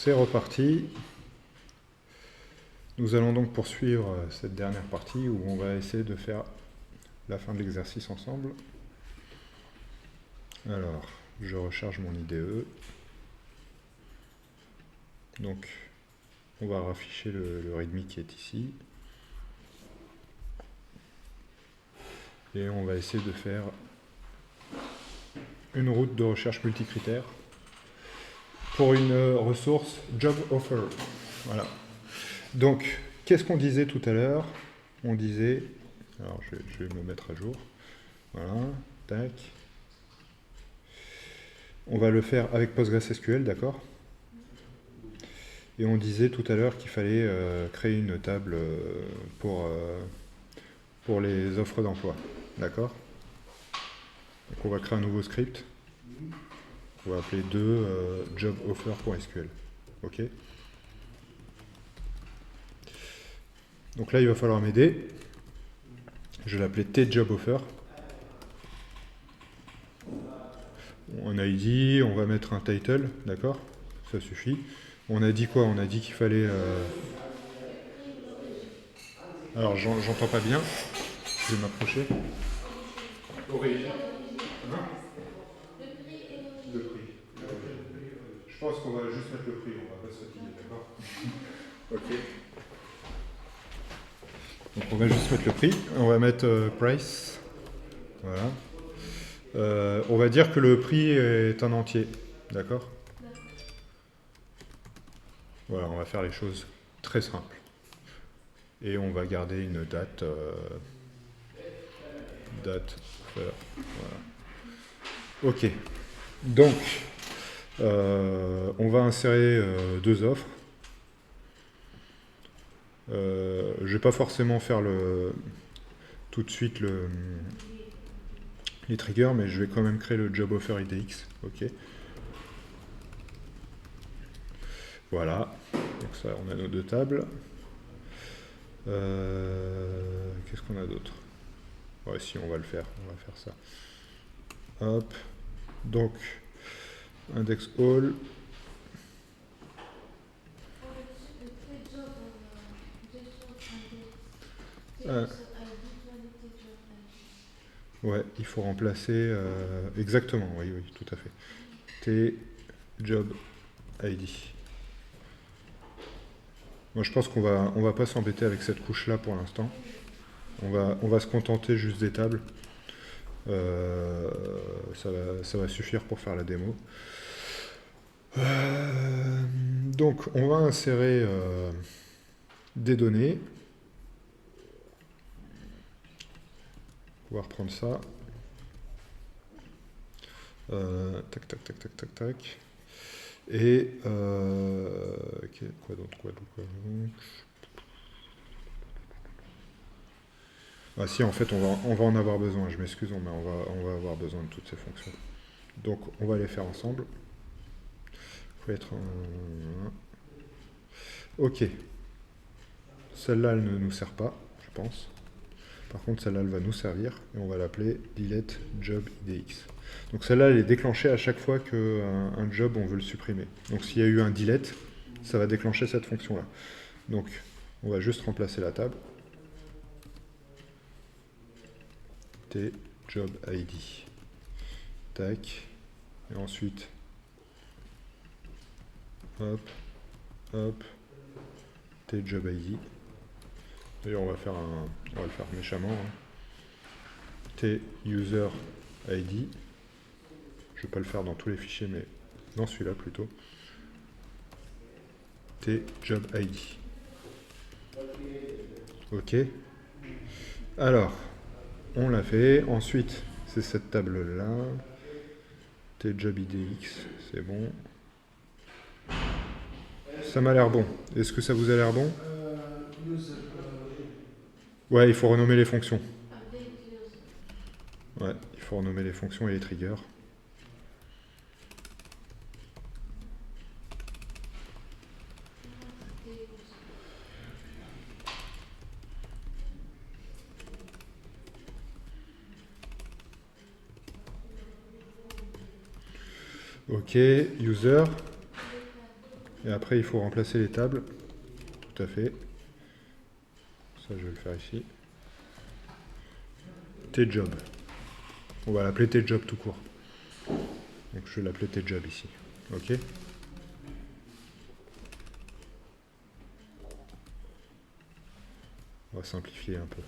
C'est reparti. Nous allons donc poursuivre cette dernière partie où on va essayer de faire la fin de l'exercice ensemble. Alors, je recharge mon IDE. Donc, on va rafficher le README qui est ici. Et on va essayer de faire une route de recherche multicritère pour une ressource Job Offer. Voilà. Donc, qu'est-ce qu'on disait tout à l'heure? On disait, alors je vais me mettre à jour. Voilà, tac. On va le faire avec PostgreSQL, d'accord? Et on disait tout à l'heure qu'il fallait créer une table pour les offres d'emploi, d'accord? Donc on va créer un nouveau script. On va appeler joboffer.sql. Ok? Donc là, il va falloir m'aider. Je vais l'appeler tjoboffer. On a dit, on va mettre un title, d'accord? Ça suffit. On a dit quoi? On a dit qu'il fallait... Alors, j'entends pas bien. Je vais m'approcher. Origine. Hein? Le prix. Je pense qu'on va juste mettre le prix, on va pas se fatiguer, d'accord? Ok. Donc on va juste mettre le prix. On va mettre price. Voilà. On va dire que le prix est un entier, d'accord? Voilà, on va faire les choses très simples. Et on va garder une date. Voilà. Ok. Donc, on va insérer deux offres. Je ne vais pas forcément faire tout de suite les triggers, mais je vais quand même créer le job offer IDX. Ok. Voilà. Donc ça, on a nos deux tables. Qu'est-ce qu'on a d'autre? Ouais, si, on va le faire. On va faire ça. Hop. Donc, index all. Ouais, il faut remplacer... exactement, oui, tout à fait. T job ID. Moi, je pense qu'on va pas s'embêter avec cette couche-là pour l'instant. On va se contenter juste des tables. Ça va suffire pour faire la démo. Donc, on va insérer des données. On va reprendre ça. Tac, tac, tac, tac, tac, tac. Et quoi d'autre? Ah si, en fait, on va en avoir besoin. Je m'excuse, mais on va avoir besoin de toutes ces fonctions. Donc, on va les faire ensemble. Il faut être un... Ok. Celle-là, elle ne nous sert pas, je pense. Par contre, celle-là, elle va nous servir. Et on va l'appeler delete job idx. Donc celle-là, elle est déclenchée à chaque fois qu'un job, on veut le supprimer. Donc s'il y a eu un delete, ça va déclencher cette fonction-là. Donc, on va juste remplacer la table. T job id. Tac. Et ensuite, hop, hop, T job id. D'ailleurs, on va le faire méchamment. Hein. T user id. Je ne vais pas le faire dans tous les fichiers, mais dans celui-là plutôt. T job id. Ok. Alors, on l'a fait. Ensuite, c'est cette table-là. T job idx, c'est bon. Ça m'a l'air bon. Est-ce que ça vous a l'air bon? Ouais, il faut renommer les fonctions. Ouais, il faut renommer les fonctions et les triggers. Ok, user. Et après, il faut remplacer les tables. Tout à fait. Ça, je vais le faire ici. Tjob. On va l'appeler Tjob tout court. Donc je vais l'appeler Tjob ici. Ok. On va simplifier un peu.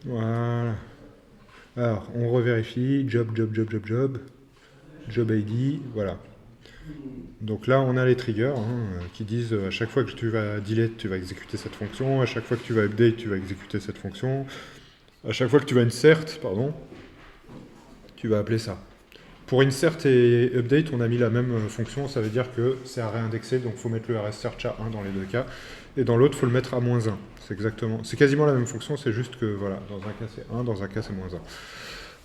Voilà. Alors, on revérifie. Job, job, job, job, job. Job ID. Voilà. Donc là, on a les triggers qui disent à chaque fois que tu vas delete, tu vas exécuter cette fonction. À chaque fois que tu vas update, tu vas exécuter cette fonction. À chaque fois que tu vas insert, pardon, tu vas appeler ça. Pour insert et update, on a mis la même fonction. Ça veut dire que c'est à réindexer. Donc, il faut mettre le rssearch à 1 dans les deux cas. Et dans l'autre, il faut le mettre à -1. C'est quasiment la même fonction. C'est juste que, voilà, dans un cas, c'est 1, dans un cas, c'est -1.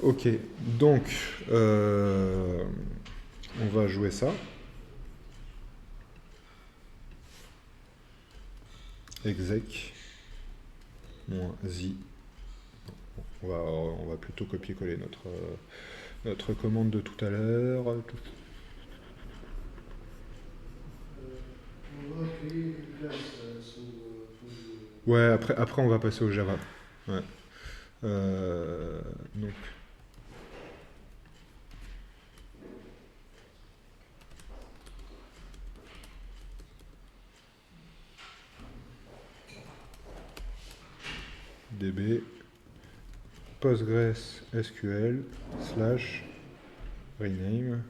Ok, donc, on va jouer ça. Exec -i. On va plutôt copier-coller notre commande de tout à l'heure. Ouais, après on va passer au Java. Ouais. Donc. DB Postgres SQL / rename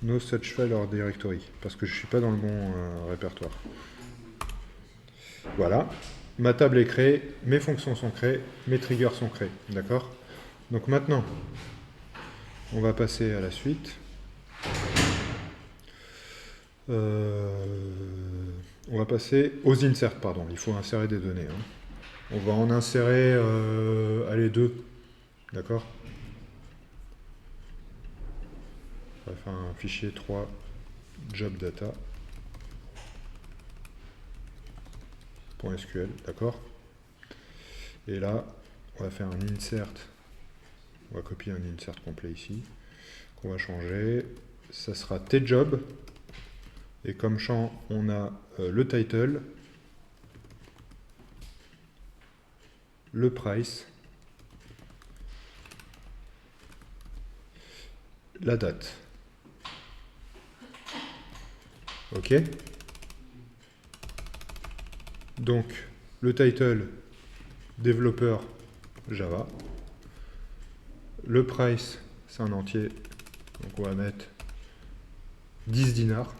no such file or directory parce que je suis pas dans le bon répertoire. Voilà, ma table est créée, mes fonctions sont créées, mes triggers sont créés, d'accord? Donc maintenant, on va passer à la suite. On va passer aux inserts, pardon. Il faut insérer des données. On va en insérer, allez, 2. D'accord? On va faire un fichier 3 job data. .sql, d'accord? Et là, on va faire un insert. On va copier un insert complet ici. Qu'on va changer. Ça sera tjob. Et comme champ, on a le title, le price, la date. Ok? Donc, le title, développeur Java. Le price, c'est un entier. Donc, on va mettre 10 dinars.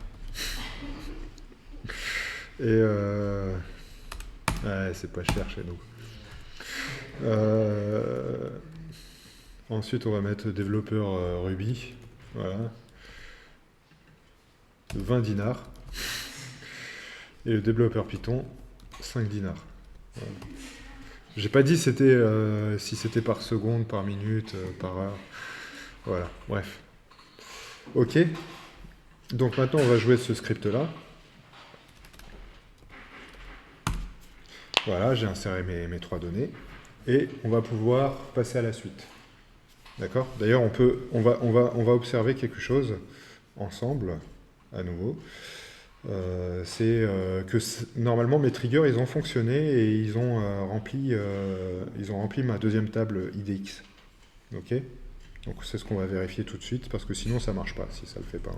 Et ouais, c'est pas cher chez nous. Ensuite, on va mettre développeur Ruby. Voilà. 20 dinars. Et le développeur Python, 5 dinars. Voilà. J'ai pas dit si c'était par seconde, par minute, par heure. Voilà, bref. Ok. Donc maintenant, on va jouer ce script-là. Voilà, j'ai inséré mes 3 données. Et on va pouvoir passer à la suite. D'accord? D'ailleurs, on va observer quelque chose ensemble, à nouveau. C'est que normalement, mes triggers, ils ont fonctionné et ils ont rempli ma deuxième table IDX. Ok? Donc c'est ce qu'on va vérifier tout de suite, parce que sinon, ça ne marche pas, si ça ne le fait pas.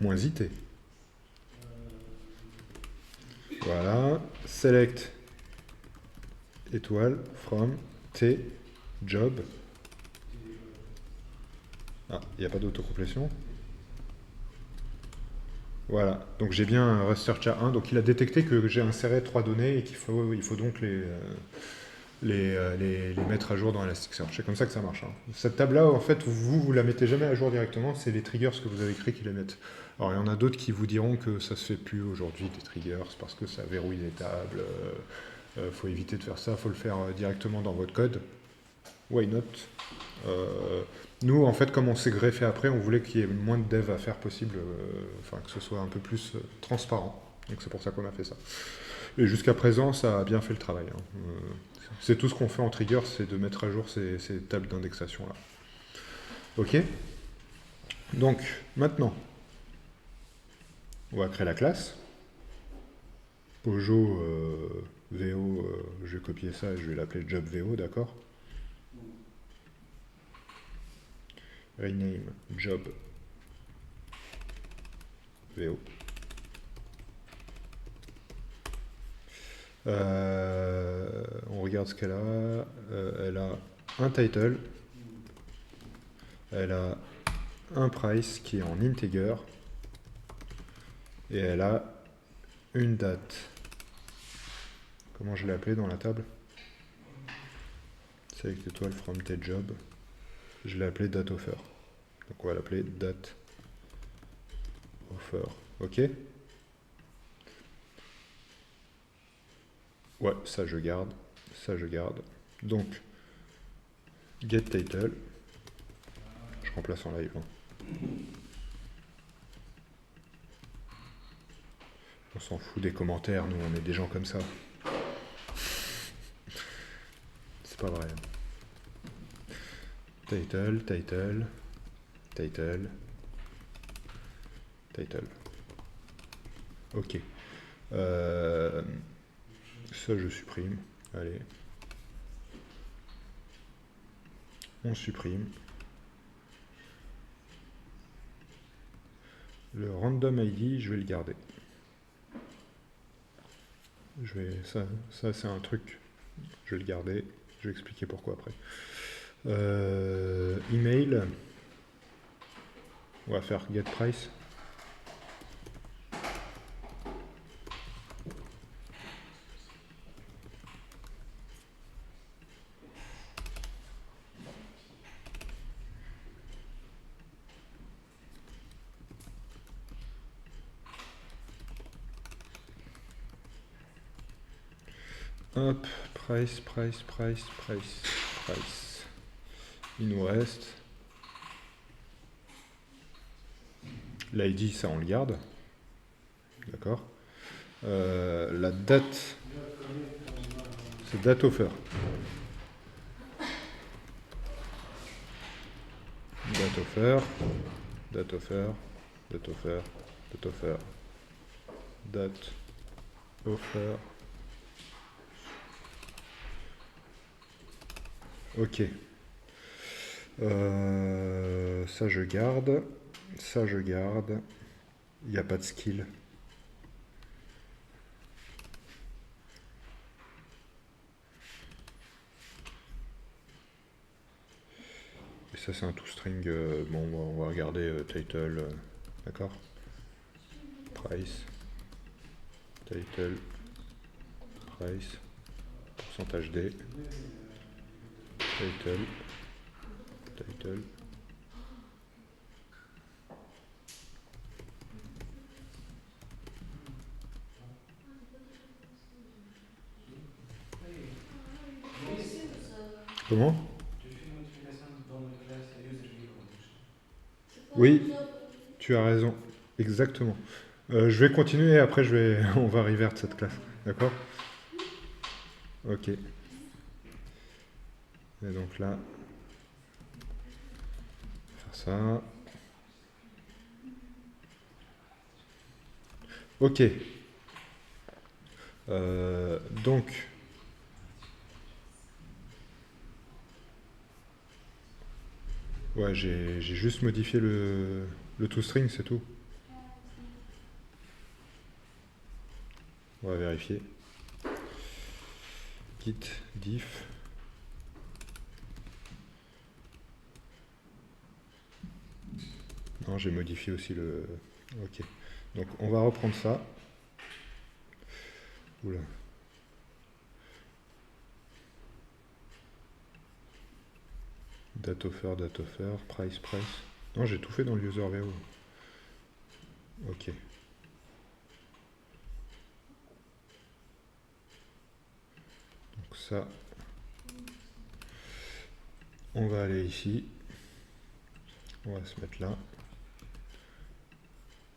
-IT. Voilà, select étoile from t job. Ah, il n'y a pas d'autocomplétion. Voilà, donc j'ai bien un research à 1, donc il a détecté que j'ai inséré 3 données et il faut donc les mettre à jour dans Elasticsearch. C'est comme ça que ça marche. Cette table-là, en fait, vous la mettez jamais à jour directement, c'est les triggers que vous avez créés qui les mettent. Alors il y en a d'autres qui vous diront que ça se fait plus aujourd'hui des triggers parce que ça verrouille les tables. Faut éviter de faire ça, faut le faire directement dans votre code. Why not? Nous, en fait, comme on s'est greffé après, on voulait qu'il y ait le moins de dev à faire possible, enfin que ce soit un peu plus transparent. Donc c'est pour ça qu'on a fait ça. Et jusqu'à présent, ça a bien fait le travail. Hein. C'est tout ce qu'on fait en trigger, c'est de mettre à jour ces tables d'indexation là. Ok. Donc maintenant, on va créer la classe. Pojo VO, je vais copier ça et je vais l'appeler job VO, d'accord. Rename job VO. On regarde ce qu'elle a. Elle a un title. Elle a un price qui est en integer. Et elle a une date. Comment je l'ai appelé dans la table? Select étoile from tes job. Je l'ai appelé date offer. Donc on va l'appeler date offer. Ok? Ouais, ça je garde. Ça je garde. Donc, get title. Je remplace en live. Hein. On s'en fout des commentaires, nous on est des gens comme ça. C'est pas vrai. Title, title, title, title. Ok. Ça je supprime. Allez. On supprime. Le random ID, je vais le garder. Ça c'est un truc. Je vais le garder. Je vais expliquer pourquoi après. Email. On va faire get price. Hop, price. Il nous reste l'ID, ça on le garde. D'accord. La date, c'est date offer. Date offer, date offer, date offer, date offer, date offer. Ok. Ça je garde. Ça je garde. Il n'y a pas de skill. Et ça c'est un toString. Bon, on va regarder title. D'accord. Price. Title. Price. Pourcentage D. Title. Title. Comment? Oui, tu as raison. Exactement. Je vais continuer et après on va revert cette classe. D'accord? Ok. Et donc là, faire ça. Ok. Donc, ouais, j'ai juste modifié le toString, c'est tout. On va vérifier. Git diff. Non, j'ai modifié aussi le... Ok. Donc, on va reprendre ça. Oula. Date offer, price. Non, j'ai tout fait dans le user VO. Ok. Donc ça, on va aller ici. On va se mettre là.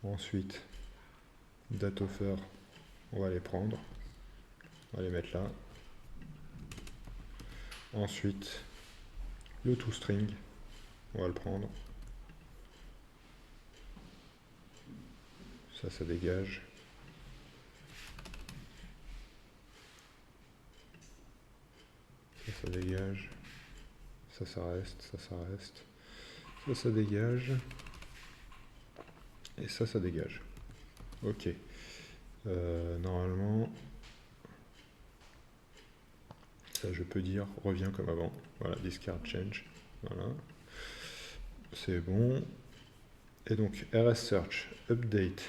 Ensuite, date offer, On va les prendre. On va les mettre là. Ensuite, le toString, on va le prendre. Ça dégage. Ça dégage. Ça reste. Ça dégage. Et ça dégage. Ok. Normalement, ça je peux dire revient comme avant. Voilà, discard change. Voilà. C'est bon. Et donc RS search, update,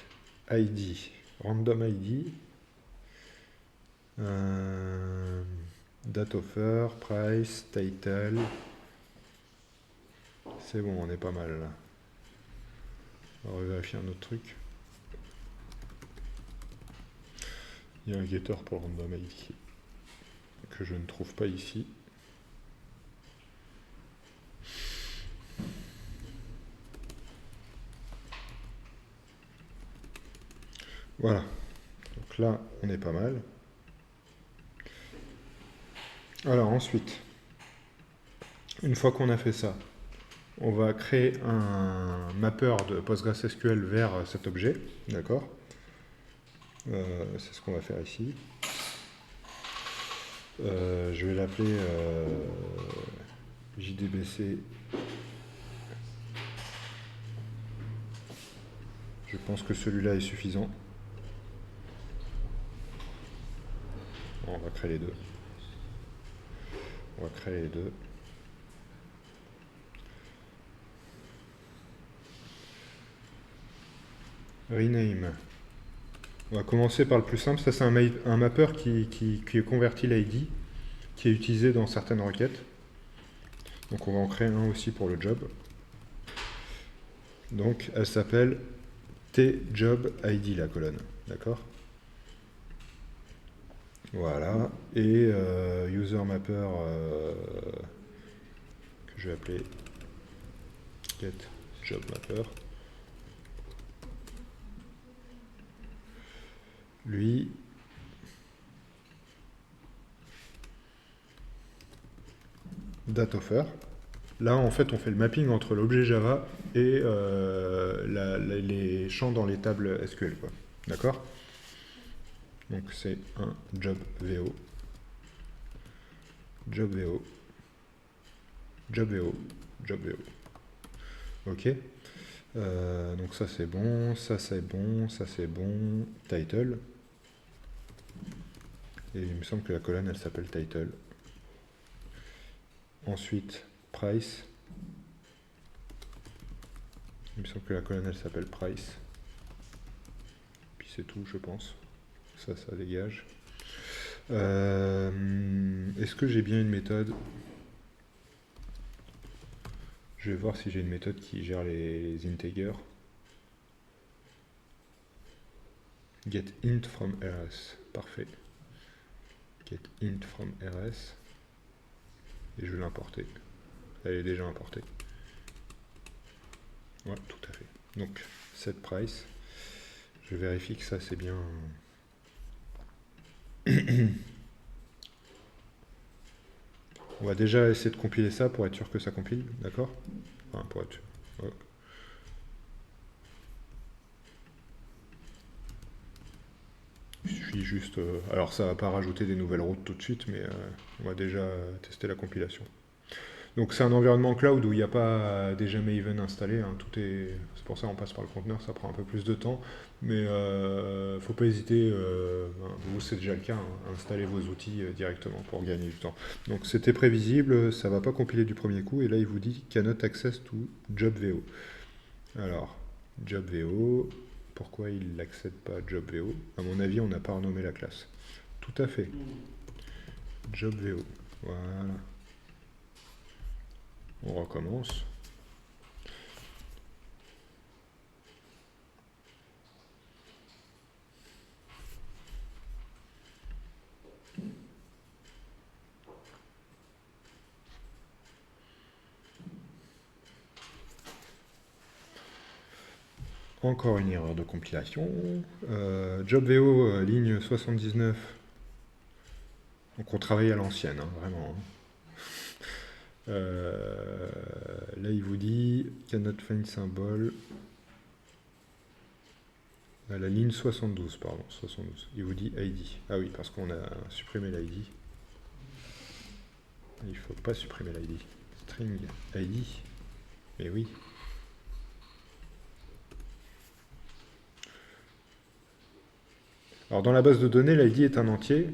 ID, random ID, date offer, price, title. C'est bon, on est pas mal là. On va vérifier un autre truc. Il y a un getter pour random ID que je ne trouve pas ici. Voilà. Donc là, on est pas mal. Alors ensuite, une fois qu'on a fait ça, on va créer un mapper de PostgreSQL vers cet objet. D'accord. C'est ce qu'on va faire ici. Je vais l'appeler JDBC. Je pense que celui-là est suffisant. On va créer les deux. Rename. On va commencer par le plus simple. Ça, c'est un mapper qui convertit l'ID, qui est utilisé dans certaines requêtes. Donc, on va en créer un aussi pour le job. Donc, elle s'appelle tjobid, la colonne. D'accord? Voilà. Et user mapper que je vais appeler getJobMapper. Lui, dateOffer. Là, en fait, on fait le mapping entre l'objet Java et les champs dans les tables SQL. D'accord? Donc, c'est un JobVO. JobVO. JobVO. JobVO. OK. Donc, ça, c'est bon. Ça, c'est bon. Ça, c'est bon. Title. Et il me semble que la colonne, elle s'appelle title. Ensuite, price. Il me semble que la colonne, elle s'appelle price. Puis c'est tout, je pense. Ça dégage. Est-ce que j'ai bien une méthode? Je vais voir si j'ai une méthode qui gère les integers. Get int from rs. Parfait. Get int from rs. Et je vais l'importer. Elle est déjà importée. Ouais, tout à fait. Donc, set price. Je vérifie que ça, c'est bien. On va déjà essayer de compiler ça pour être sûr que ça compile, d'accord? Enfin, pour être sûr. Ouais. Il suffit juste... alors, ça va pas rajouter des nouvelles routes tout de suite, mais on va déjà tester la compilation. Donc, c'est un environnement cloud où il n'y a pas déjà Maven installé. Hein, c'est pour ça qu'on passe par le conteneur, ça prend un peu plus de temps. Mais faut pas hésiter, vous c'est déjà le cas, hein, installez vos outils directement pour gagner du temps. Donc c'était prévisible, ça va pas compiler du premier coup, et là il vous dit cannot access to JobVO. Alors, JobVO, pourquoi il n'accède pas à JobVO? À mon avis, on n'a pas renommé la classe. Tout à fait. JobVO, voilà. On recommence. Encore une erreur de compilation. Job VO, ligne 79. Donc on travaille à l'ancienne, hein, vraiment. Hein. Là, il vous dit cannot find symbol. À la ligne 72, pardon, 72. Il vous dit ID. Ah oui, parce qu'on a supprimé l'ID. Il ne faut pas supprimer l'ID. String ID. Mais oui. Alors dans la base de données, l'ID est un entier.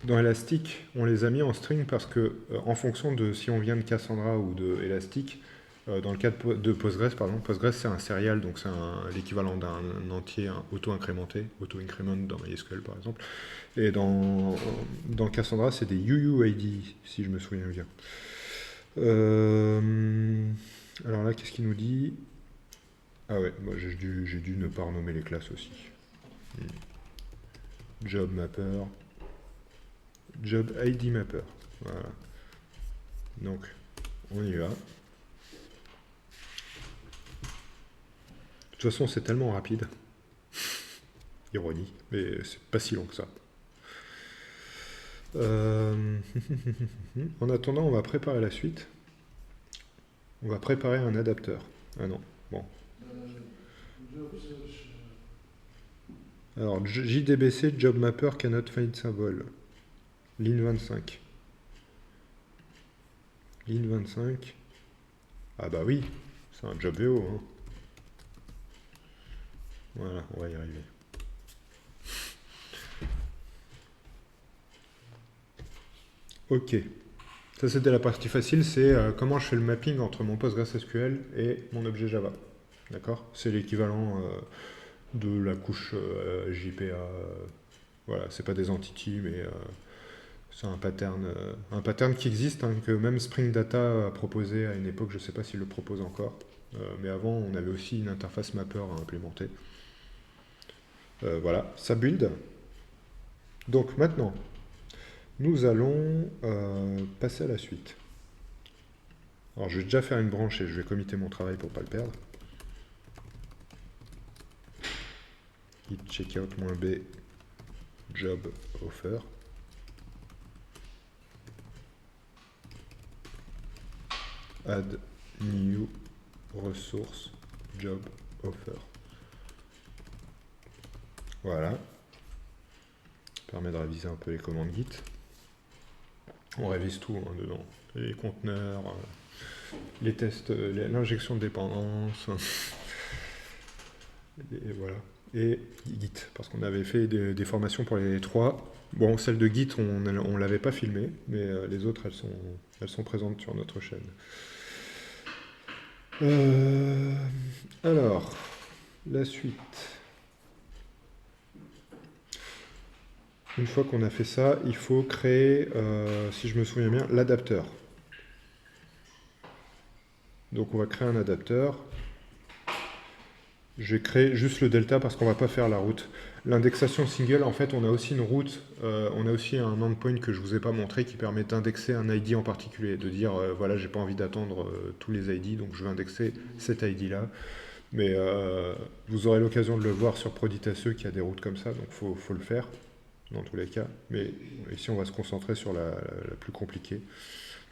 Dans Elastic, on les a mis en string parce que, en fonction de si on vient de Cassandra ou de Elastic, dans le cas de Postgres, par exemple, Postgres c'est un serial, donc c'est l'équivalent d'un entier auto-incrémenté, auto-increment dans MySQL par exemple. Et dans Cassandra, c'est des UUID, si je me souviens bien. Alors là, qu'est-ce qu'il nous dit? Ah ouais, moi j'ai dû ne pas renommer les classes aussi. Job mapper. Job ID mapper. Voilà. Donc, on y va. De toute façon, c'est tellement rapide. Ironie, mais c'est pas si long que ça. En attendant, on va préparer la suite. On va préparer un adapteur. Ah non, bon. Alors, JDBC, Job Mapper, cannot find symbol. Ligne 25. Ligne 25. Ah bah oui, c'est un job VO. Hein. Voilà, on va y arriver. Ok. Ça, c'était la partie facile, c'est comment je fais le mapping entre mon PostgreSQL et mon objet Java. D'accord? C'est l'équivalent de la couche JPA. Voilà, c'est pas des entities, mais c'est un pattern qui existe, hein, que même Spring Data a proposé à une époque, je ne sais pas s'il le propose encore. Mais avant, on avait aussi une interface mapper à implémenter. Voilà, ça build. Donc maintenant, nous allons passer à la suite. Alors je vais déjà faire une branche et je vais committer mon travail pour ne pas le perdre. Git checkout-b job offer. Add new resource job offer. Voilà. Ça permet de réviser un peu les commandes Git. On révise tout hein, dedans. Les conteneurs, les tests, l'injection de dépendance. Et voilà. Et Git, parce qu'on avait fait des formations pour les trois. Bon, celle de Git, on ne l'avait pas filmée, mais les autres, elles sont présentes sur notre chaîne. Alors, la suite. Une fois qu'on a fait ça, il faut créer, si je me souviens bien, l'adapteur. Donc on va créer un adapteur. Je vais créer juste le delta parce qu'on ne va pas faire la route. L'indexation single, en fait, on a aussi une route, on a aussi un endpoint que je ne vous ai pas montré qui permet d'indexer un ID en particulier, de dire, voilà, j'ai pas envie d'attendre tous les ID, donc je vais indexer cet ID-là. Mais vous aurez l'occasion de le voir sur ProdiTSE qui a des routes comme ça, donc il faut le faire dans tous les cas. Mais ici, on va se concentrer sur la plus compliquée.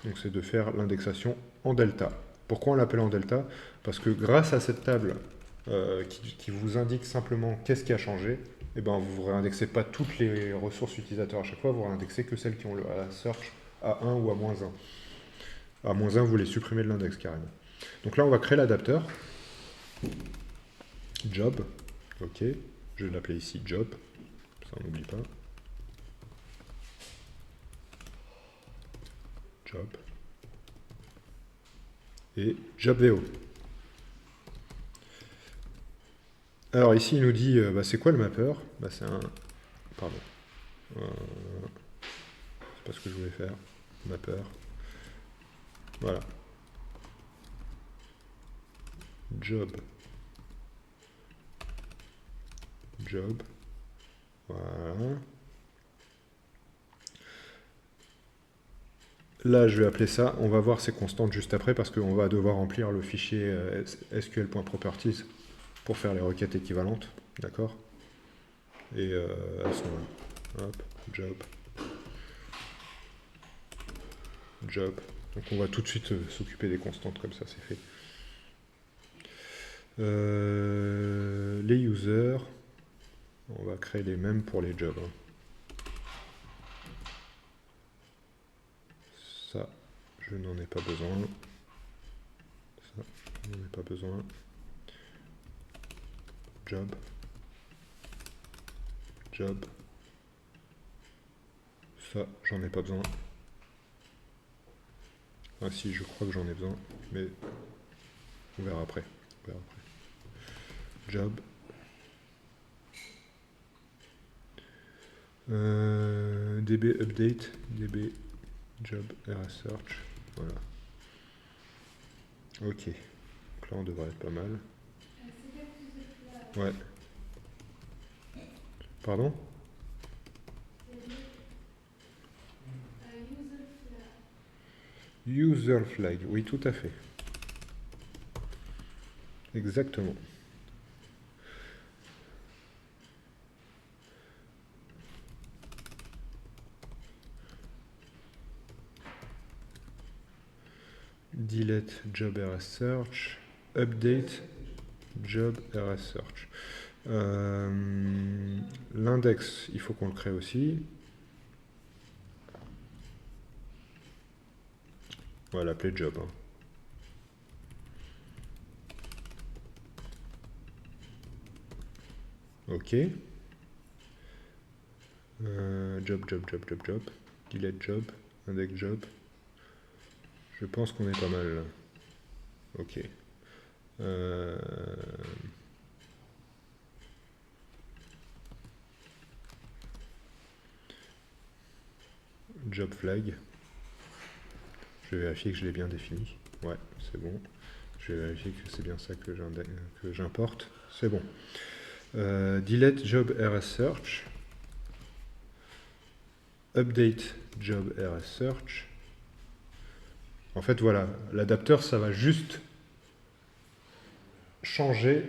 Donc c'est de faire l'indexation en delta. Pourquoi on l'appelle en delta? Parce que grâce à cette table qui vous indique simplement qu'est-ce qui a changé, et ben vous ne réindexez pas toutes les ressources utilisateurs à chaque fois, vous réindexez que celles qui ont la search à 1 ou à -1. À -1, vous les supprimez de l'index carrément. Donc là, on va créer l'adapteur. Job. Ok. Je vais l'appeler ici job. Ça, on n'oublie pas. Job. Et job VO. Alors ici, il nous dit, c'est quoi le mapper? C'est un... Pardon. C'est pas ce que je voulais faire. Mapper. Voilà. Job. Job. Voilà. Là, je vais appeler ça, on va voir ces constantes juste après parce qu'on va devoir remplir le fichier sql.properties pour faire les requêtes équivalentes, d'accord? Et elles sont là. Hop, job. Job. Donc on va tout de suite s'occuper des constantes, comme ça c'est fait. Les users, on va créer les mêmes pour les jobs. Hein. Ça, je n'en ai pas besoin. Ça, je n'en ai pas besoin. Job. Job. Ça, j'en ai pas besoin. Ah si, je crois que j'en ai besoin, mais on verra après. On verra après. Job. DB update, DB job RS search, voilà. Ok, donc là on devrait être pas mal. Ouais. Pardon? User flag, oui tout à fait. Exactement. Delete job RS search, update job RS search. L'index, il faut qu'on le crée aussi. On va l'appeler job. Hein. Ok. Job, delete job, index job. Je pense qu'on est pas mal là. Ok. Job flag. Je vais vérifier que je l'ai bien défini. Ouais, c'est bon. Je vais vérifier que c'est bien ça que j'importe. C'est bon. Delete job RS search. Update job RS search. En fait, voilà, l'adapteur, ça va juste changer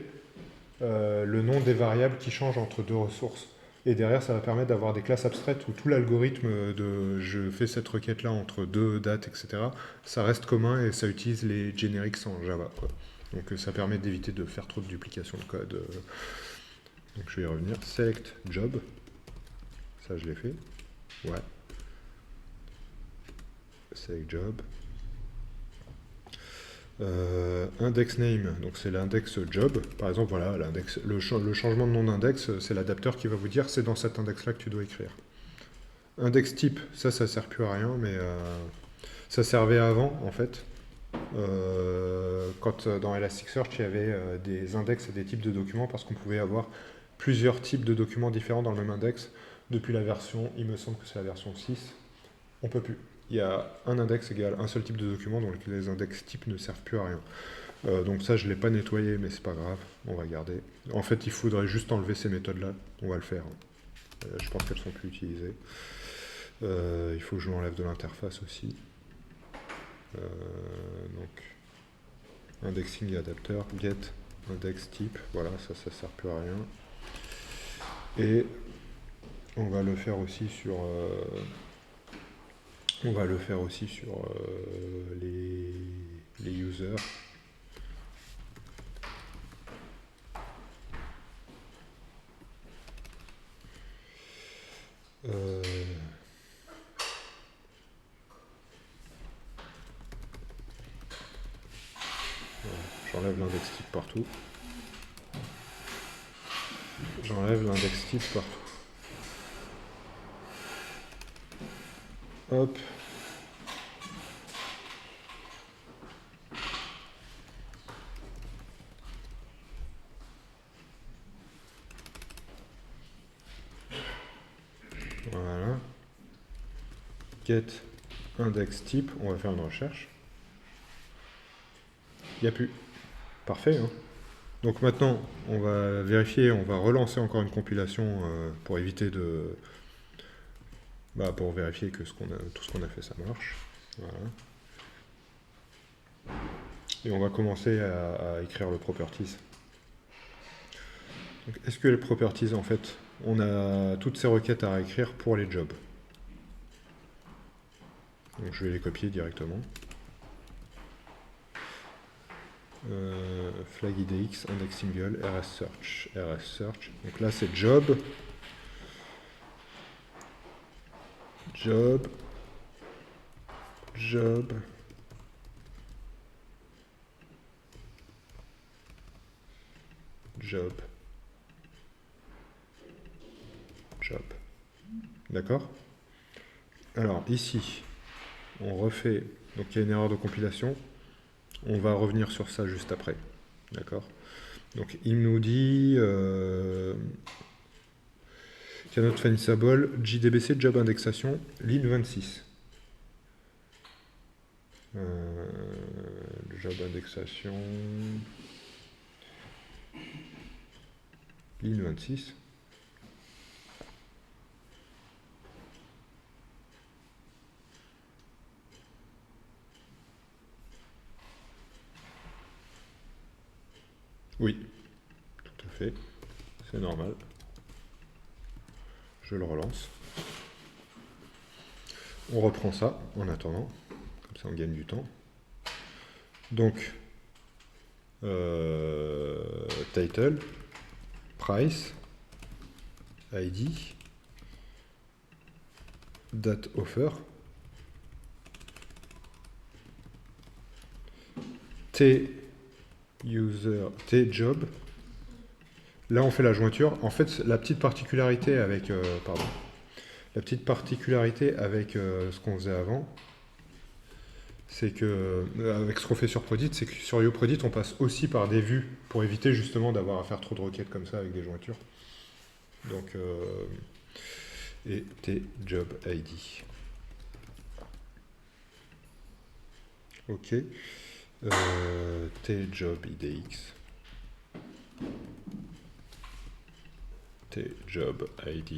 le nom des variables qui changent entre deux ressources. Et derrière, ça va permettre d'avoir des classes abstraites où tout l'algorithme de je fais cette requête-là entre deux dates, etc., ça reste commun et ça utilise les generics en Java. Quoi. Donc ça permet d'éviter de faire trop de duplication de code. Donc je vais y revenir. Select job. Ça, je l'ai fait. Ouais. Select job. Index name, donc c'est l'index job. Par exemple, voilà, le changement de nom d'index, c'est l'adapteur qui va vous dire c'est dans cet index-là que tu dois écrire. Index type, ça sert plus à rien, mais ça servait avant, en fait. Quand dans Elasticsearch, il y avait des index et des types de documents, parce qu'on pouvait avoir plusieurs types de documents différents dans le même index. Depuis la version, il me semble que c'est la version 6, on peut plus. Il y a un index égale un seul type de document, donc les index types ne servent plus à rien. Donc ça, je ne l'ai pas nettoyé, mais c'est pas grave, on va garder. En fait, il faudrait juste enlever ces méthodes-là, on va le faire. Je pense qu'elles sont plus utilisées. Il faut que je l'enlève de l'interface aussi. Donc, indexing et adapteur, get, index type, voilà, ça sert plus à rien. Et on va le faire aussi sur... les users. J'enlève l'index type partout. J'enlève l'index type partout. Hop. Voilà. Get index type, on va faire une recherche. Il n'y a plus. Parfait. Hein. Donc maintenant, on va vérifier, on va relancer encore une compilation pour éviter de... pour vérifier que tout ce qu'on a fait, ça marche. Voilà. Et on va commencer à écrire le properties. Donc, SQL Properties, en fait, on a toutes ces requêtes à réécrire pour les jobs. Donc je vais les copier directement. Flag IDX, index single, RS search. Donc là c'est job, job, job, job, job. D'accord? Alors ici, on refait, donc il y a une erreur de compilation, on va revenir sur ça juste après. D'accord? Donc il nous dit cannot finissable, JDBC, job indexation, ligne 26. Job indexation, ligne 26. Oui, tout à fait, c'est normal. Je le relance. On reprend ça en attendant, comme ça on gagne du temps. Donc, title, price, ID, date offer, user, job. Là, on fait la jointure. En fait, la petite particularité avec, ce qu'on faisait avant, c'est que, avec ce qu'on fait sur Prodit, c'est que sur YoProdit, on passe aussi par des vues pour éviter justement d'avoir à faire trop de requêtes comme ça avec des jointures. Donc, et job ID. Ok. Job IDX. Job ID.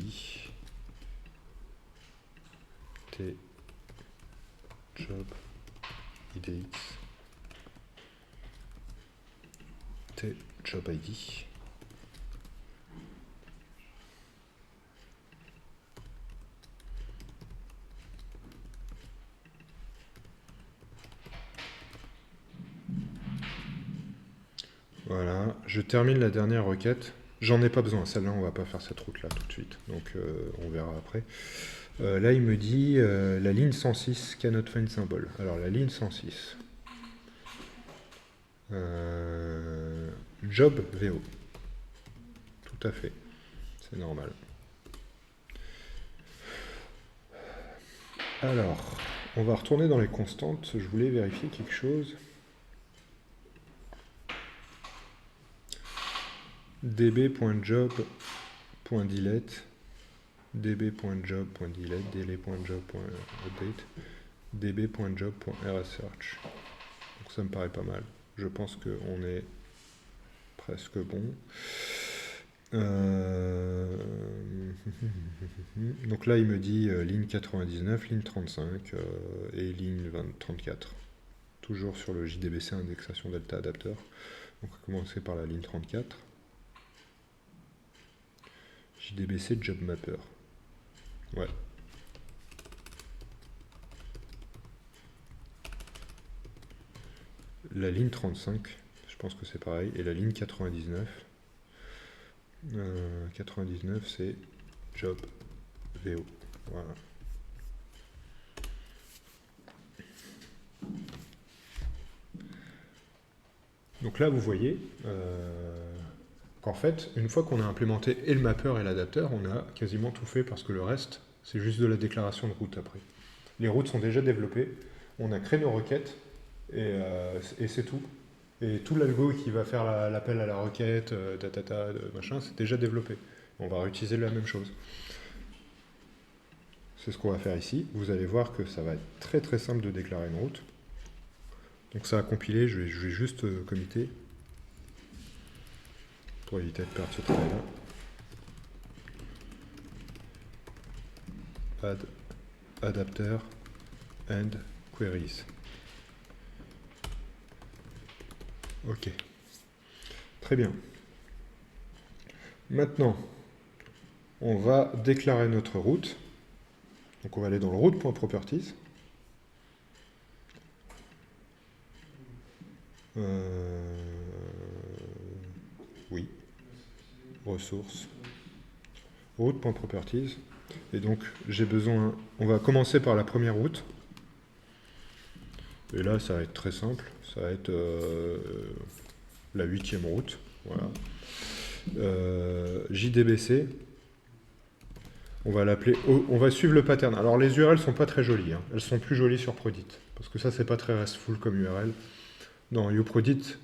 Job IDX. Job ID. Voilà, je termine la dernière requête. J'en ai pas besoin, celle-là on va pas faire cette route là tout de suite, donc on verra après. Là il me dit la ligne 106 cannot find symbol. Alors la ligne 106. Job VO. Tout à fait, c'est normal. Alors, on va retourner dans les constantes. Je voulais vérifier quelque chose. db.job.delete, db.job.delete, db.job.update, db.job.rsearch. Donc ça me paraît pas mal. Je pense qu'on est presque bon. Donc là il me dit ligne 99, ligne 35 et ligne 34. Toujours sur le JDBC indexation delta adapteur. Donc on va commencer par la ligne 34. JDBC job mapper. Ouais. La ligne 35, je pense que c'est pareil. Et la ligne 99. 99 c'est job VO. Voilà. Donc là vous voyez qu'en fait, une fois qu'on a implémenté et le mapper et l'adapteur, on a quasiment tout fait parce que le reste, c'est juste de la déclaration de route après. Les routes sont déjà développées, on a créé nos requêtes et c'est tout. Et tout l'algo qui va faire l'appel à la requête, machin, c'est déjà développé. On va réutiliser la même chose. C'est ce qu'on va faire ici. Vous allez voir que ça va être très très simple de déclarer une route. Donc ça a compilé, je vais juste committer pour éviter de perdre ce travail-là. Add adapter and queries. Ok. Très bien. Maintenant, on va déclarer notre route. Donc on va aller dans le route.properties. Oui. Ressources. Route.properties. Et donc j'ai besoin... On va commencer par la première route. Et là, ça va être très simple. Ça va être la 8e route. Voilà. JDBC. On va l'appeler... On va suivre le pattern. Alors les URL sont pas très jolies. Hein. Elles sont plus jolies sur Prodit. Parce que ça, c'est pas très RESTful comme URL. Dans UProdit,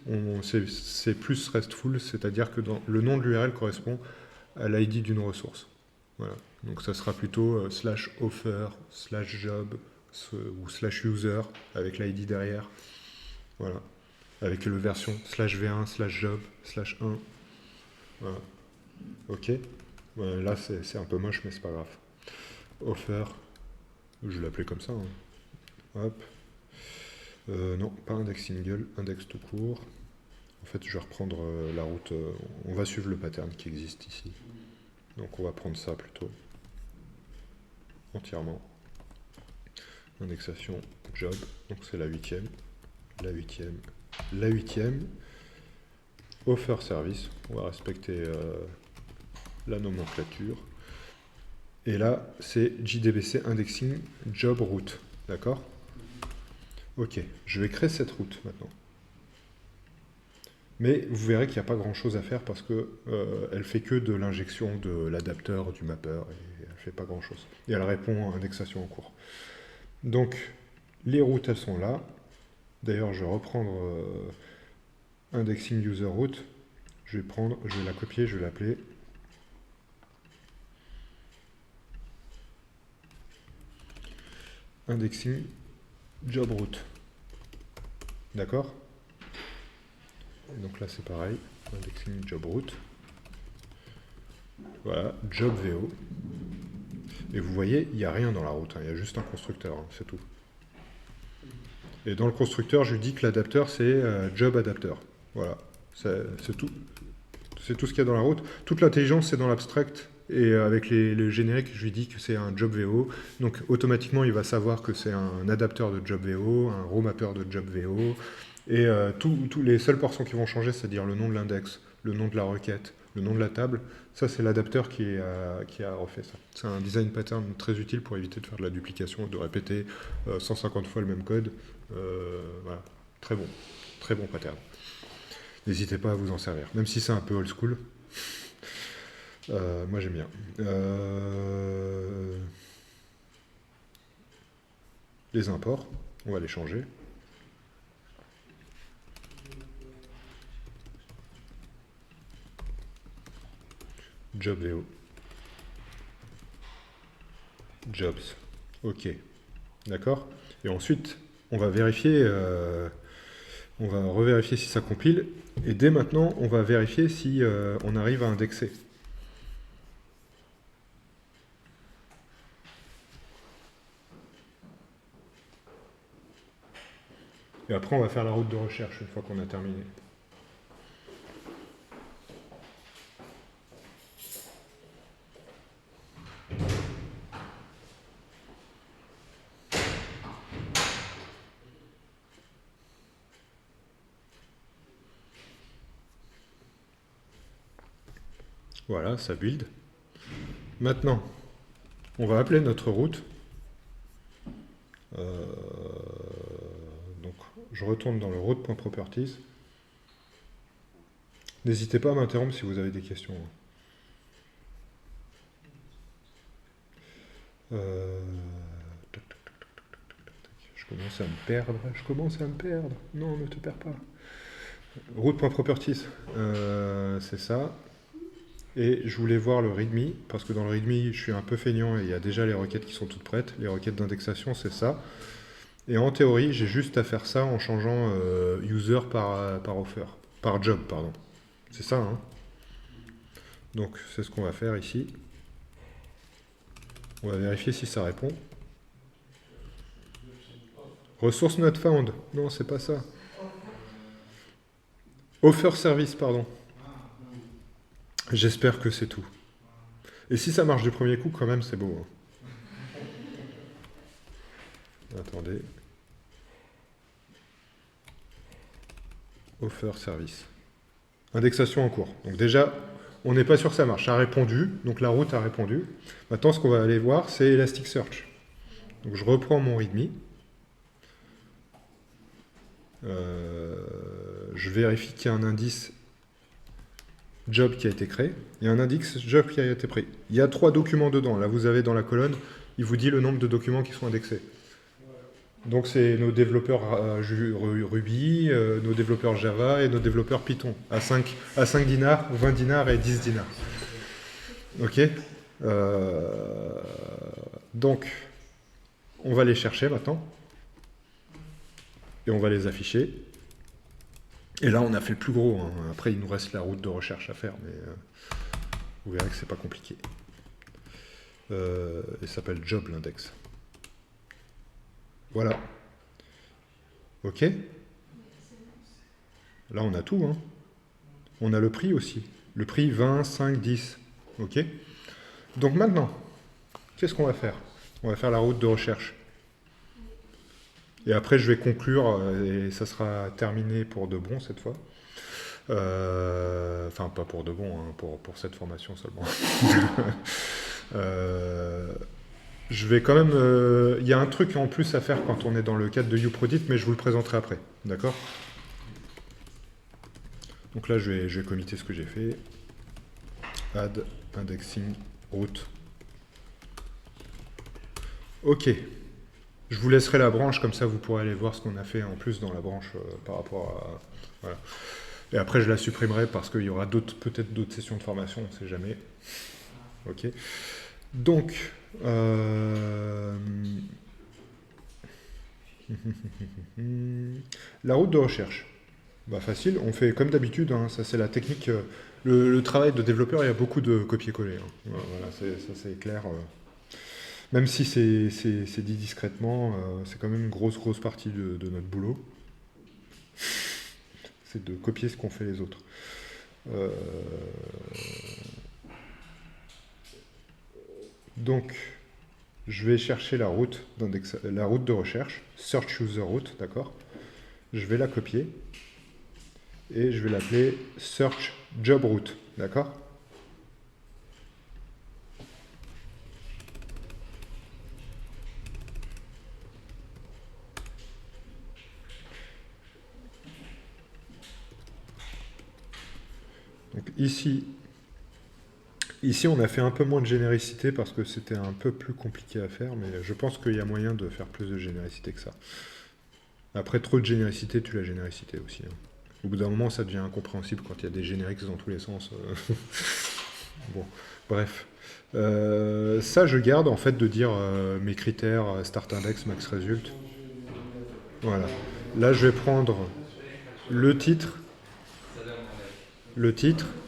c'est plus RESTful, c'est-à-dire que le nom de l'URL correspond à l'ID d'une ressource. Voilà. Donc ça sera plutôt /offer, /job ou /user avec l'ID derrière. Voilà. Avec le version /v1, /job, /1. Voilà. Ok. Voilà, là c'est un peu moche, mais c'est pas grave. Offer, je vais l'appeler comme ça. Hein. Hop. Non, pas index single, index tout court. En fait, je vais reprendre la route. On va suivre le pattern qui existe ici. Donc on va prendre ça plutôt. Entièrement. Indexation job. Donc c'est la 8e. La 8e. La 8e. Offer service. On va respecter la nomenclature. Et là, c'est JDBC indexing job route. D'accord ? Ok, je vais créer cette route maintenant. Mais vous verrez qu'il n'y a pas grand-chose à faire parce qu'elle ne fait que de l'injection de l'adapteur, du mapper, et elle ne fait pas grand-chose. Et elle répond à indexation en cours. Donc, les routes, elles sont là. D'ailleurs, je vais reprendre indexing user route. Je vais la copier, je vais l'appeler indexing job route. D'accord ? Donc là, c'est pareil. Indexing job route. Voilà, job VO. Et vous voyez, il n'y a rien dans la route. Hein, il y a juste un constructeur, hein, c'est tout. Et dans le constructeur, je lui dis que l'adapteur, c'est job adapteur. Voilà, c'est tout. C'est tout ce qu'il y a dans la route. Toute l'intelligence, c'est dans l'abstract. Et avec les génériques, je lui dis que c'est un job VO. Donc automatiquement, il va savoir que c'est un adapteur de job VO, un raw mapper de job VO. Et tous les seules portions qui vont changer, c'est-à-dire le nom de l'index, le nom de la requête, le nom de la table, ça c'est l'adapteur qui a refait ça. C'est un design pattern très utile pour éviter de faire de la duplication et de répéter 150 fois le même code. Voilà, très bon pattern. N'hésitez pas à vous en servir, même si c'est un peu old school. Moi j'aime bien. Les imports, on va les changer. Job VO. Jobs. Ok. D'accord. Et ensuite, on va vérifier, on va revérifier si ça compile. Et dès maintenant, on va vérifier si on arrive à indexer. Et après, on va faire la route de recherche une fois qu'on a terminé. Voilà, ça build. Maintenant, on va appeler notre route. Donc, je retourne dans le route.properties. N'hésitez pas à m'interrompre si vous avez des questions. Je commence à me perdre. Non, ne te perds pas. Route.properties, c'est ça. Et je voulais voir le readme, parce que dans le readme, je suis un peu feignant et il y a déjà les requêtes qui sont toutes prêtes. Les requêtes d'indexation, c'est ça. Et en théorie, j'ai juste à faire ça en changeant user par offer. Par job, pardon. C'est ça, hein. Donc, c'est ce qu'on va faire ici. On va vérifier si ça répond. Ressource not found. Non, c'est pas ça. Offer service, pardon. J'espère que c'est tout. Et si ça marche du premier coup, quand même, c'est beau. Hein. Attendez. Offer service. Indexation en cours. Donc déjà, on n'est pas sûr que ça marche. Ça a répondu, donc la route a répondu. Maintenant, ce qu'on va aller voir, c'est Elasticsearch. Donc je reprends mon README. Je vérifie qu'il y a un indice job qui a été créé. Il y a un indice job qui a été pris. Il y a 3 documents dedans. Là, vous avez dans la colonne, il vous dit le nombre de documents qui sont indexés. Donc c'est nos développeurs Ruby, nos développeurs Java et nos développeurs Python, à 5 dinars, 20 dinars et 10 dinars. Ok. Donc, on va les chercher maintenant, et on va les afficher. Et là, on a fait le plus gros. Hein. Après, il nous reste la route de recherche à faire, mais vous verrez que c'est pas compliqué. Il s'appelle Job, l'index. Voilà. Ok. Là, on a tout. Hein. On a le prix aussi. Le prix 20, 5, 10. Ok. Donc maintenant, qu'est-ce qu'on va faire? On va faire la route de recherche. Et après, je vais conclure, et ça sera terminé pour de bon cette fois. Enfin, pas pour de bon, hein, pour cette formation seulement. Je vais quand même... Il y a un truc en plus à faire quand on est dans le cadre de UProdit, mais je vous le présenterai après. D'accord? Donc là, je vais committer ce que j'ai fait. Add, indexing, route. Ok. Je vous laisserai la branche, comme ça vous pourrez aller voir ce qu'on a fait en plus dans la branche par rapport à... Voilà. Et après, je la supprimerai parce qu'il y aura peut-être d'autres sessions de formation, on ne sait jamais. Ok. Donc, la route de recherche. Bah, facile, on fait comme d'habitude, hein, ça c'est la technique. Le travail de développeur, il y a beaucoup de copier-coller. Hein. Voilà, ça c'est clair. Même si c'est dit discrètement, c'est quand même une grosse partie de notre boulot. C'est de copier ce qu'ont fait les autres. Donc, je vais chercher la route de recherche, Search User Route, d'accord? Je vais la copier et je vais l'appeler Search Job Route, d'accord? Donc ici, on a fait un peu moins de généricité parce que c'était un peu plus compliqué à faire, mais je pense qu'il y a moyen de faire plus de généricité que ça. Après, trop de généricité tue la généricité aussi. Hein. Au bout d'un moment, ça devient incompréhensible quand il y a des génériques dans tous les sens. Bon, bref. Ça, je garde en fait de dire mes critères start index, max result. Voilà. Là, je vais prendre le titre,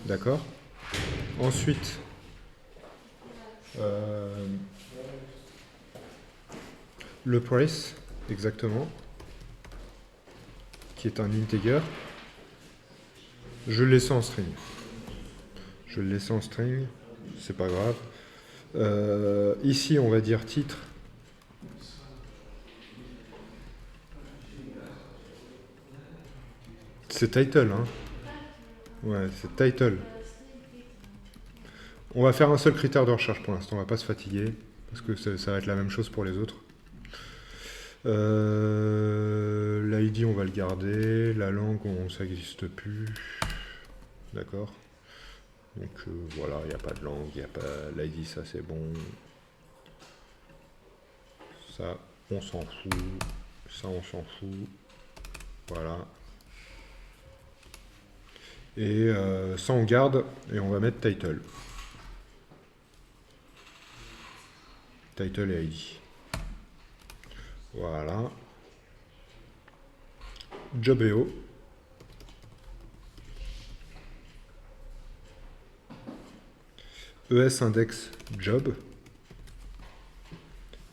d'accord. Ensuite, le price, exactement, qui est un integer. Je le laisse en string. C'est pas grave. Ici, on va dire titre. C'est title, hein. Ouais, c'est title. On va faire un seul critère de recherche pour l'instant, on va pas se fatiguer, parce que ça va être la même chose pour les autres. L'ID, on va le garder. La langue, ça n'existe plus. D'accord. Donc voilà, il n'y a pas de langue, il n'y a pas l'ID, ça c'est bon. Ça, on s'en fout. Ça, on s'en fout. Voilà. Et ça, on garde et on va mettre title. Title et ID. Voilà. Jobeo. ES index job.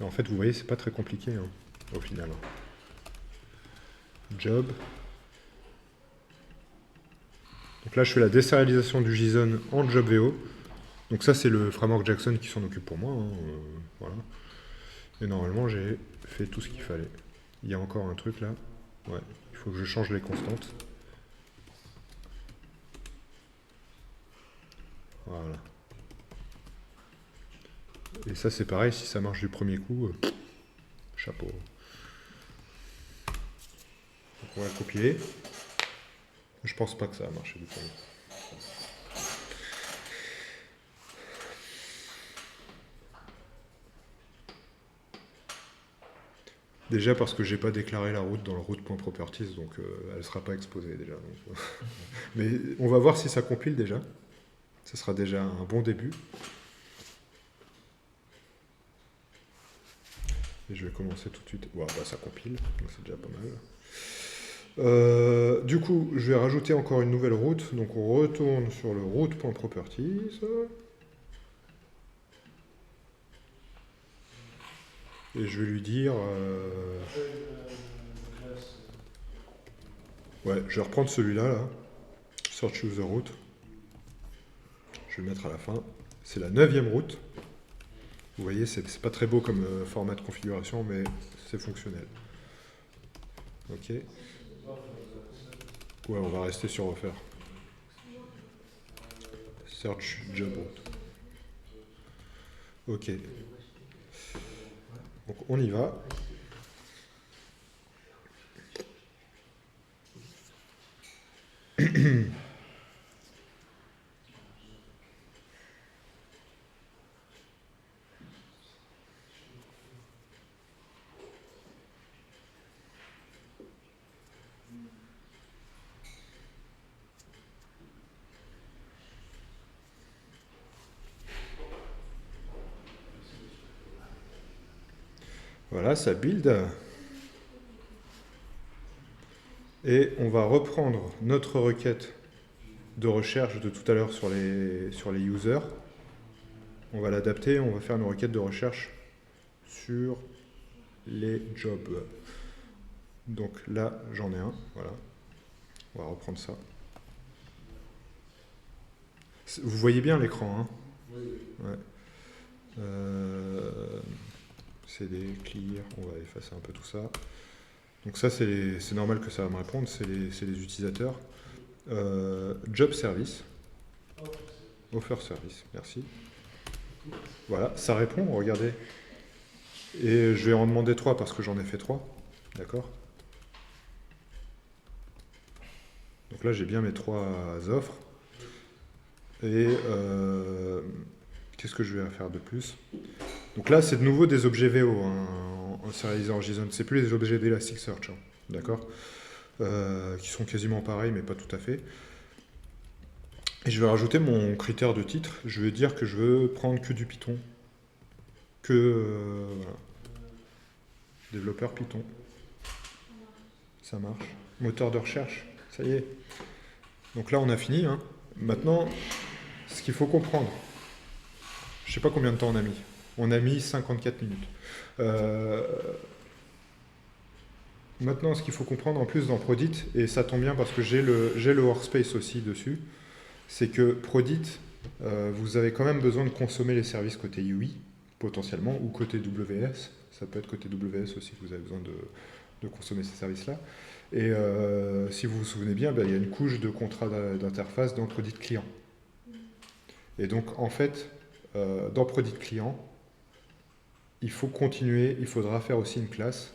Et en fait, vous voyez, c'est pas très compliqué hein, au final. Job. Donc là, je fais la désérialisation du JSON en JobVO. Donc ça, c'est le framework Jackson qui s'en occupe pour moi. Hein, voilà. Et normalement, j'ai fait tout ce qu'il fallait. Il y a encore un truc là. Ouais, il faut que je change les constantes. Voilà. Et ça, c'est pareil, si ça marche du premier coup, chapeau. Donc on va copier. Je pense pas que ça va marcher du premier coup. Déjà parce que j'ai pas déclaré la route dans le route.properties, donc elle sera pas exposée déjà. Donc, mais on va voir si ça compile déjà. Ça sera déjà un bon début. Et je vais commencer tout de suite. Ouais, bah, ça compile, donc c'est déjà pas mal. Du coup, je vais rajouter encore une nouvelle route. Donc on retourne sur le route.properties. Et je vais lui dire... ouais, je vais reprendre celui-là, là. Search user route. Je vais le mettre à la fin. C'est la 9e route. Vous voyez, c'est pas très beau comme format de configuration, mais c'est fonctionnel. Ok. Ouais, on va rester sur refaire. Search job route. Ok. Donc on y va. Voilà, ça build. Et on va reprendre notre requête de recherche de tout à l'heure sur les users. On va l'adapter, on va faire une requête de recherche sur les jobs. Donc là, j'en ai un, voilà. On va reprendre ça. Vous voyez bien l'écran, hein? Oui. Ouais. CD, clear, on va effacer un peu tout ça. Donc ça, c'est normal que ça va me répondre, c'est les utilisateurs. Job service. Offer service, merci. Voilà, ça répond, regardez. Et je vais en demander 3 parce que j'en ai fait 3. D'accord? Donc là, j'ai bien mes 3 offres. Et qu'est-ce que je vais faire de plus? Donc là, c'est de nouveau des objets VO hein, en sérialisé en JSON. C'est plus des objets d'Elasticsearch. Hein, d'accord? Qui sont quasiment pareils, mais pas tout à fait. Et je vais rajouter mon critère de titre. Je vais dire que je veux prendre que du Python. Voilà. Développeur Python. Ça marche. Moteur de recherche. Ça y est. Donc là, on a fini. Hein. Maintenant, ce qu'il faut comprendre. Je ne sais pas combien de temps on a mis. On a mis 54 minutes. Maintenant, ce qu'il faut comprendre en plus dans Prodit, et ça tombe bien parce que j'ai le workspace aussi dessus, c'est que Prodit, vous avez quand même besoin de consommer les services côté UI, potentiellement, ou côté WS. Ça peut être côté WS aussi que vous avez besoin de consommer ces services-là. Et si vous vous souvenez bien, il y a une couche de contrat d'interface dans Prodit client. Et donc, en fait, dans Prodit client, il faut continuer, il faudra faire aussi une classe.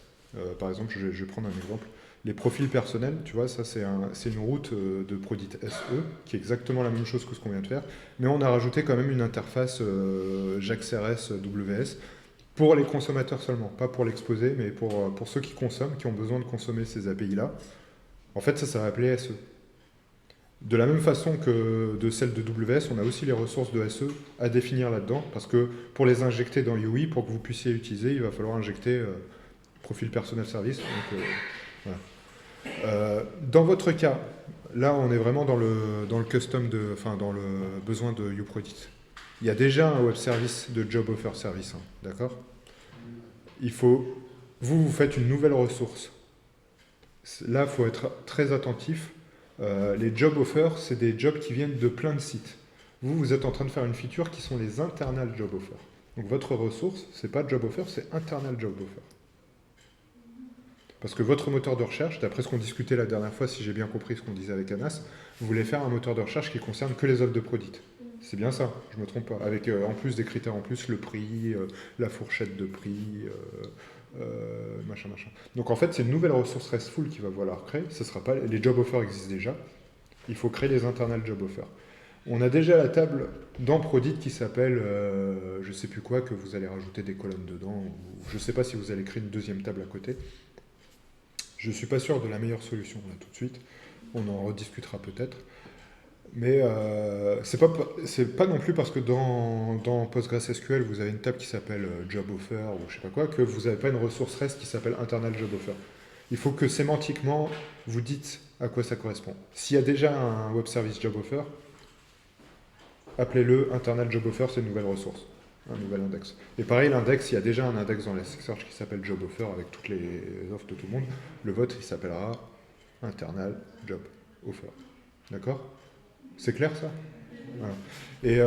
Par exemple, je vais prendre un exemple. Les profils personnels, tu vois, ça c'est une route de Prodit SE, qui est exactement la même chose que ce qu'on vient de faire, mais on a rajouté quand même une interface JAX-RS WS pour les consommateurs seulement, pas pour l'exposer, mais pour ceux qui consomment, qui ont besoin de consommer ces API-là. En fait, ça va appeler SE. De la même façon que de celle de WS, on a aussi les ressources de SE à définir là-dedans, parce que pour les injecter dans UI, pour que vous puissiez l'utiliser, il va falloir injecter profil personnel service. Donc, voilà. Dans votre cas, là, on est vraiment dans le custom, dans le besoin de UProdit. Il y a déjà un web service de Job Offer Service, hein, d'accord? Vous faites une nouvelle ressource. Là, il faut être très attentif Les job offers, c'est des jobs qui viennent de plein de sites. Vous êtes en train de faire une feature qui sont les internal job offers. Donc votre ressource, c'est pas job offer, c'est internal job offer. Parce que votre moteur de recherche, d'après ce qu'on discutait la dernière fois, si j'ai bien compris ce qu'on disait avec Anas, vous voulez faire un moteur de recherche qui concerne que les offres de Prodit. C'est bien ça, je me trompe pas. Avec en plus des critères en plus, le prix, la fourchette de prix, machin, machin. Donc en fait, c'est une nouvelle ressource RESTful qui va vouloir créer. Ce sera pas, les job offers existent déjà. Il faut créer les internal job offers. On a déjà la table dans Prodit qui s'appelle, je sais plus quoi, que vous allez rajouter des colonnes dedans. Ou je sais pas si vous allez créer une deuxième table à côté. Je ne suis pas sûr de la meilleure solution là tout de suite. On en rediscutera peut-être. Mais c'est pas non plus parce que dans PostgreSQL, vous avez une table qui s'appelle Job Offer ou je sais pas quoi, que vous n'avez pas une ressource REST qui s'appelle Internal Job Offer. Il faut que sémantiquement, vous dites à quoi ça correspond. S'il y a déjà un Web Service Job Offer, appelez-le Internal Job Offer, c'est une nouvelle ressource, un nouvel index. Et pareil, l'index, il y a déjà un index dans Elasticsearch qui s'appelle Job Offer avec toutes les offres de tout le monde. Le vote, il s'appellera Internal Job Offer. D'accord ? C'est clair ça ? Voilà. Et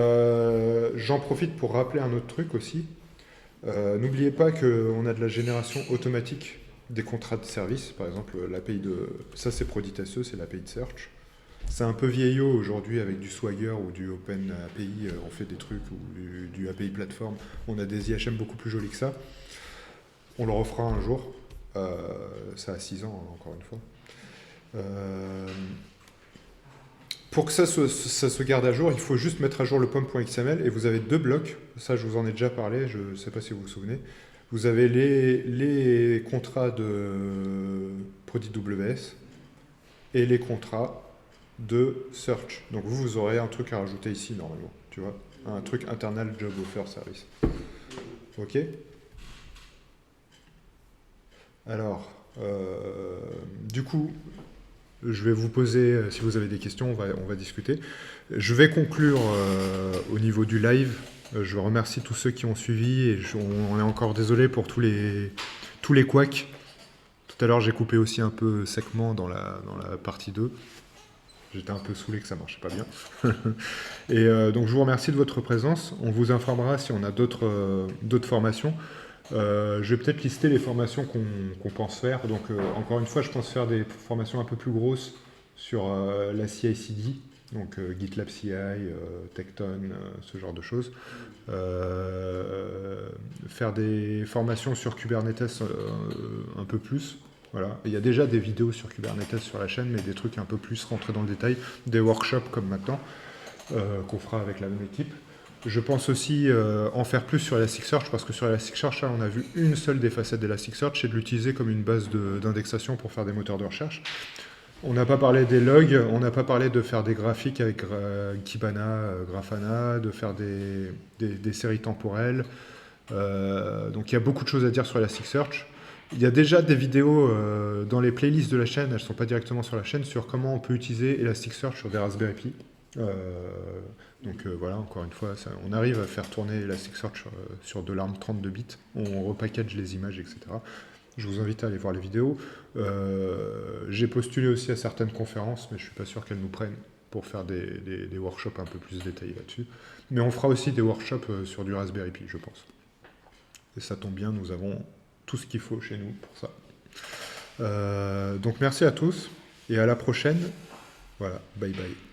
j'en profite pour rappeler un autre truc aussi. N'oubliez pas qu'on a de la génération automatique des contrats de service. Par exemple, l'API de... Ça, c'est ProditSE, c'est l'API de Search. C'est un peu vieillot aujourd'hui avec du Swagger ou du Open API. On fait des trucs, ou du API Platform. On a des IHM beaucoup plus jolis que ça. On le refera un jour. Ça a 6 ans, encore une fois. Pour que ça se garde à jour, il faut juste mettre à jour le pom.xml et vous avez 2 blocs. Ça, je vous en ai déjà parlé, je ne sais pas si vous vous souvenez. Vous avez les contrats de ProditWS et les contrats de Search. Donc vous aurez un truc à rajouter ici normalement, tu vois, un truc internal job offer service. Ok. Alors, du coup, je vais vous poser, si vous avez des questions, on va discuter. Je vais conclure au niveau du live. Je remercie tous ceux qui ont suivi et on est encore désolé pour tous les couacs. Tout à l'heure, j'ai coupé aussi un peu secement dans la partie 2. J'étais un peu saoulé que ça marchait pas bien. Et donc, je vous remercie de votre présence. On vous informera si on a d'autres formations. Je vais peut-être lister les formations qu'on pense faire. Donc, encore une fois, je pense faire des formations un peu plus grosses sur la CI/CD, donc GitLab CI, Tekton, ce genre de choses. Faire des formations sur Kubernetes un peu plus. Voilà. Il y a déjà des vidéos sur Kubernetes sur la chaîne, mais des trucs un peu plus rentrés dans le détail, des workshops comme maintenant, qu'on fera avec la même équipe. Je pense aussi en faire plus sur Elasticsearch, parce que sur Elasticsearch, là, on a vu une seule des facettes d'Elasticsearch, c'est de l'utiliser comme une base d'indexation pour faire des moteurs de recherche. On n'a pas parlé des logs, on n'a pas parlé de faire des graphiques avec Kibana, Grafana, de faire des séries temporelles. Donc il y a beaucoup de choses à dire sur Elasticsearch. Il y a déjà des vidéos dans les playlists de la chaîne, elles ne sont pas directement sur la chaîne, sur comment on peut utiliser Elasticsearch sur des Raspberry Pi. Donc voilà, encore une fois, on arrive à faire tourner Elasticsearch sur de l'ARM 32 bits, on repackage les images, etc. Je vous invite à aller voir les vidéos. J'ai postulé aussi à certaines conférences, mais je ne suis pas sûr qu'elles nous prennent pour faire des workshops un peu plus détaillés là-dessus. Mais on fera aussi des workshops sur du Raspberry Pi, je pense. Et ça tombe bien, nous avons tout ce qu'il faut chez nous pour ça. Donc merci à tous, et à la prochaine. Voilà, bye bye.